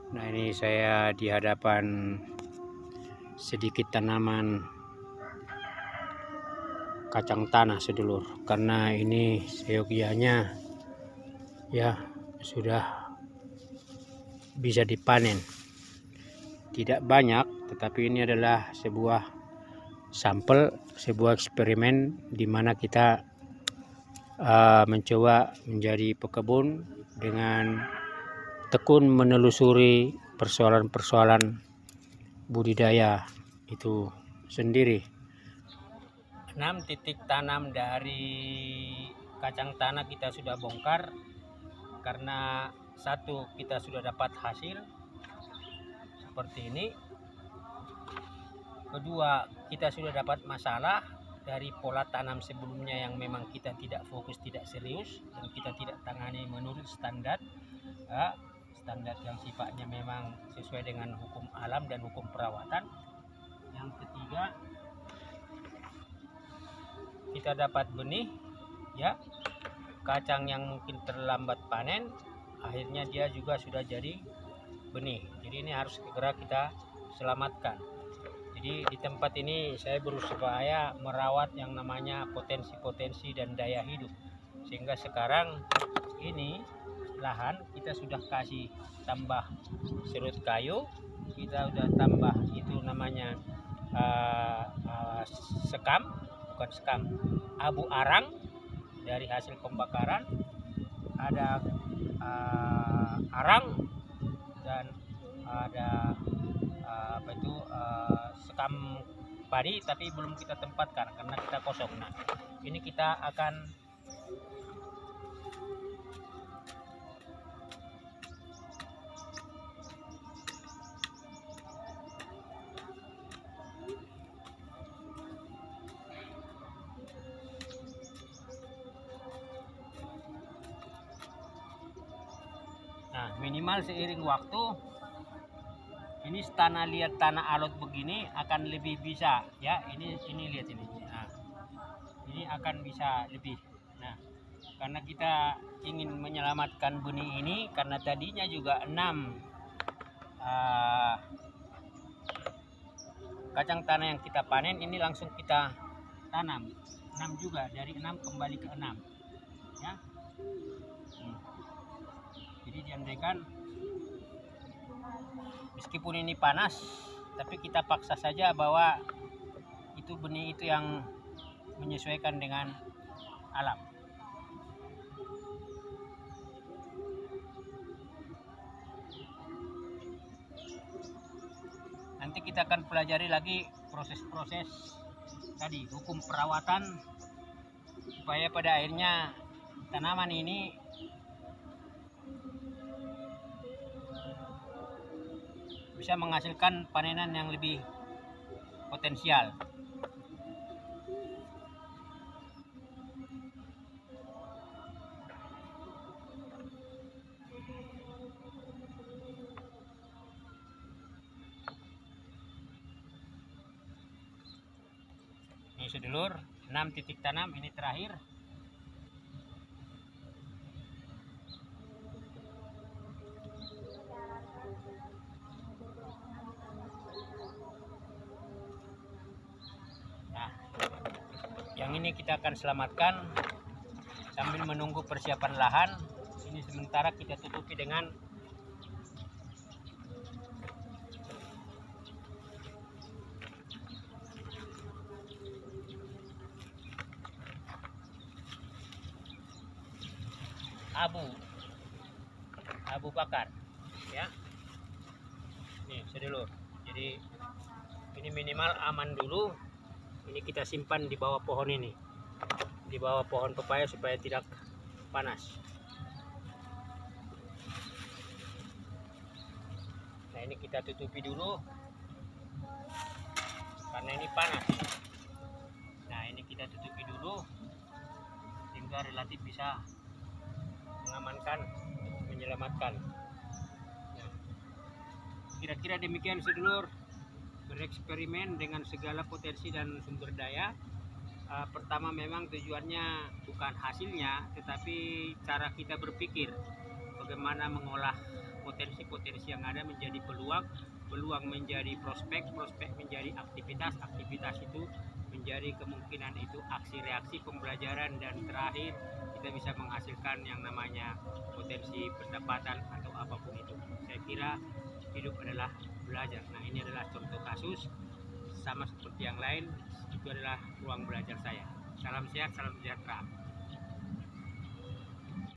Nah, ini saya di hadapan sedikit tanaman kacang tanah sedulur, karena ini seyogianya ya sudah bisa dipanen. Tidak banyak, tetapi ini adalah sebuah sampel, sebuah eksperimen di mana kita mencoba menjadi pekebun dengan tekun menelusuri persoalan-persoalan budidaya itu sendiri. 6 titik tanam dari kacang tanah kita sudah bongkar, karena satu, kita sudah dapat hasil seperti ini. Kedua, kita sudah dapat masalah dari pola tanam sebelumnya yang memang kita tidak fokus, tidak serius, dan kita tidak tangani menurut standar standar yang sifatnya memang sesuai dengan hukum alam dan hukum perawatan. Yang ketiga, kita dapat benih ya, kacang yang mungkin terlambat panen, akhirnya dia juga sudah jadi benih. Jadi ini harus segera kita selamatkan. Jadi di tempat ini saya berusaha merawat yang namanya potensi-potensi dan daya hidup, sehingga sekarang ini lahan kita sudah kasih tambah serut kayu, kita sudah tambah itu namanya abu arang dari hasil pembakaran, ada arang, dan ada sekam padi, tapi belum kita tempatkan karena kita kosong. Nah, ini kita akan minimal seiring waktu ini tanah liat, tanah alot begini akan lebih bisa ya. Ini lihat ini. Nah, ini akan bisa lebih. Nah, karena kita ingin menyelamatkan benih ini, karena tadinya juga 6 kacang tanah yang kita panen ini langsung kita tanam. 6 juga, dari 6 kembali ke 6 ya. Jadi diandaikan meskipun ini panas, tapi kita paksa saja bahwa itu benih itu yang menyesuaikan dengan alam. Nanti kita akan pelajari lagi proses-proses tadi, hukum perawatan, supaya pada akhirnya tanaman ini bisa menghasilkan panenan yang lebih potensial. Ini sedulur, 6 titik tanam ini terakhir. Yang ini kita akan selamatkan sambil menunggu persiapan lahan. Ini sementara kita tutupi dengan abu bakar ya. Nih sedulur, jadi ini minimal aman dulu. Ini kita simpan di bawah pohon ini, di bawah pohon pepaya supaya tidak panas. Nah, ini kita tutupi dulu karena ini panas. Nah, ini kita tutupi dulu sehingga relatif bisa mengamankan, menyelamatkan. Nah, kira-kira demikian sedulur, bereksperimen dengan segala potensi dan sumber daya. Pertama memang tujuannya bukan hasilnya, tetapi cara kita berpikir, bagaimana mengolah potensi-potensi yang ada menjadi peluang, peluang menjadi prospek, prospek menjadi aktivitas, aktivitas itu menjadi kemungkinan itu aksi reaksi pembelajaran, dan terakhir kita bisa menghasilkan yang namanya potensi pendapatan atau apapun itu. Saya kira hidup adalah belajar. Nah, ini adalah contoh kasus, sama seperti yang lain, itu adalah ruang belajar saya. Salam sehat, salam sejahtera.